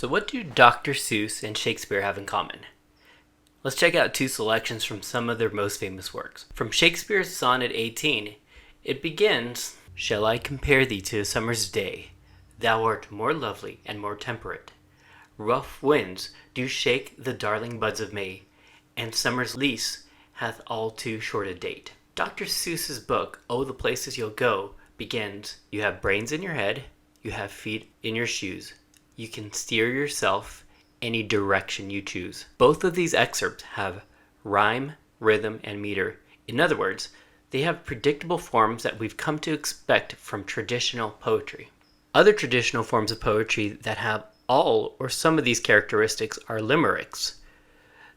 So what do Dr. Seuss and Shakespeare have in common? Let's check out two selections from some of their most famous works. From Shakespeare's Sonnet 18, it begins, "Shall I compare thee to a summer's day? Thou art more lovely and more temperate. Rough winds do shake the darling buds of May, and summer's lease hath all too short a date." Dr. Seuss's book, Oh, the Places You'll Go, begins, "You have brains in your head, you have feet in your shoes. You can steer yourself any direction you choose." Both of these excerpts have rhyme, rhythm, and meter. In other words, they have predictable forms that we've come to expect from traditional poetry. Other traditional forms of poetry that have all or some of these characteristics are limericks.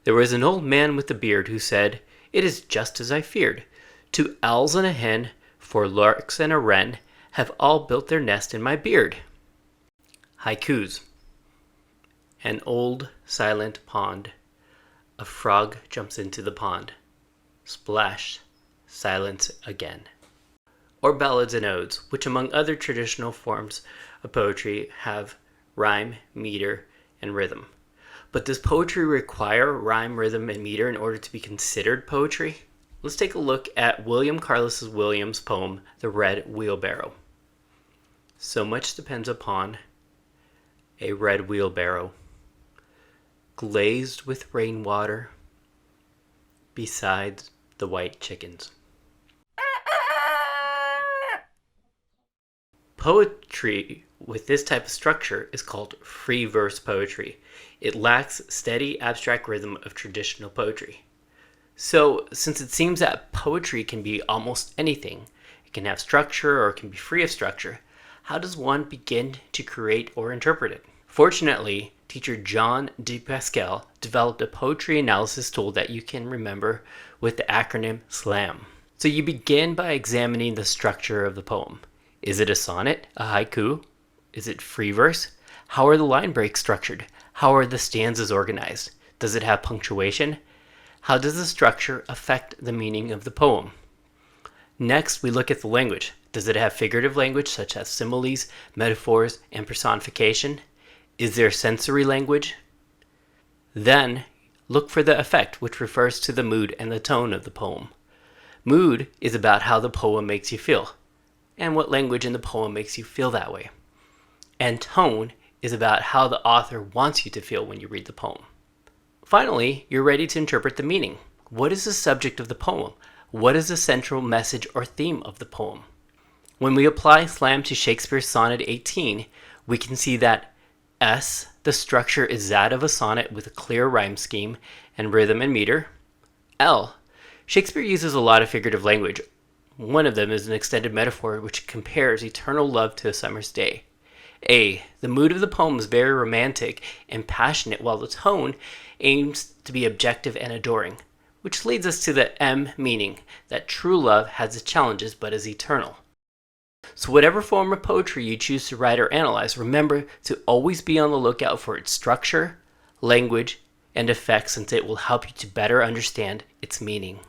There was an old man with a beard who said, "It is just as I feared. 2 owls and a hen, 4 larks and a wren, have all built their nest in my beard." Haikus. An old silent pond. A frog jumps into the pond. Splash. Silence again. Or ballads and odes, which among other traditional forms of poetry have rhyme, meter, and rhythm. But does poetry require rhyme, rhythm, and meter in order to be considered poetry? Let's take a look at William Carlos Williams' poem, The Red Wheelbarrow. So much depends upon a red wheelbarrow, glazed with rainwater, beside the white chickens. Poetry with this type of structure is called free verse poetry. It lacks steady abstract rhythm of traditional poetry. So, since it seems that poetry can be almost anything, it can have structure or it can be free of structure, how does one begin to create or interpret it? Fortunately, teacher John de Pascal developed a poetry analysis tool that you can remember with the acronym SLAM. So you begin by examining the structure of the poem. Is it a sonnet, a haiku? Is it free verse? How are the line breaks structured? How are the stanzas organized? Does it have punctuation? How does the structure affect the meaning of the poem? Next, we look at the language. Does it have figurative language such as similes, metaphors, and personification? Is there sensory language? Then, look for the effect, which refers to the mood and the tone of the poem. Mood is about how the poem makes you feel, and what language in the poem makes you feel that way. And tone is about how the author wants you to feel when you read the poem. Finally, you're ready to interpret the meaning. What is the subject of the poem? What is the central message or theme of the poem? When we apply SLAM to Shakespeare's Sonnet 18, we can see that S, the structure is that of a sonnet with a clear rhyme scheme and rhythm and meter. L, Shakespeare uses a lot of figurative language. One of them is an extended metaphor which compares eternal love to a summer's day. A, the mood of the poem is very romantic and passionate, while the tone aims to be objective and adoring, which leads us to the M, meaning that true love has its challenges but is eternal. So whatever form of poetry you choose to write or analyze, remember to always be on the lookout for its structure, language, and effects, since it will help you to better understand its meaning.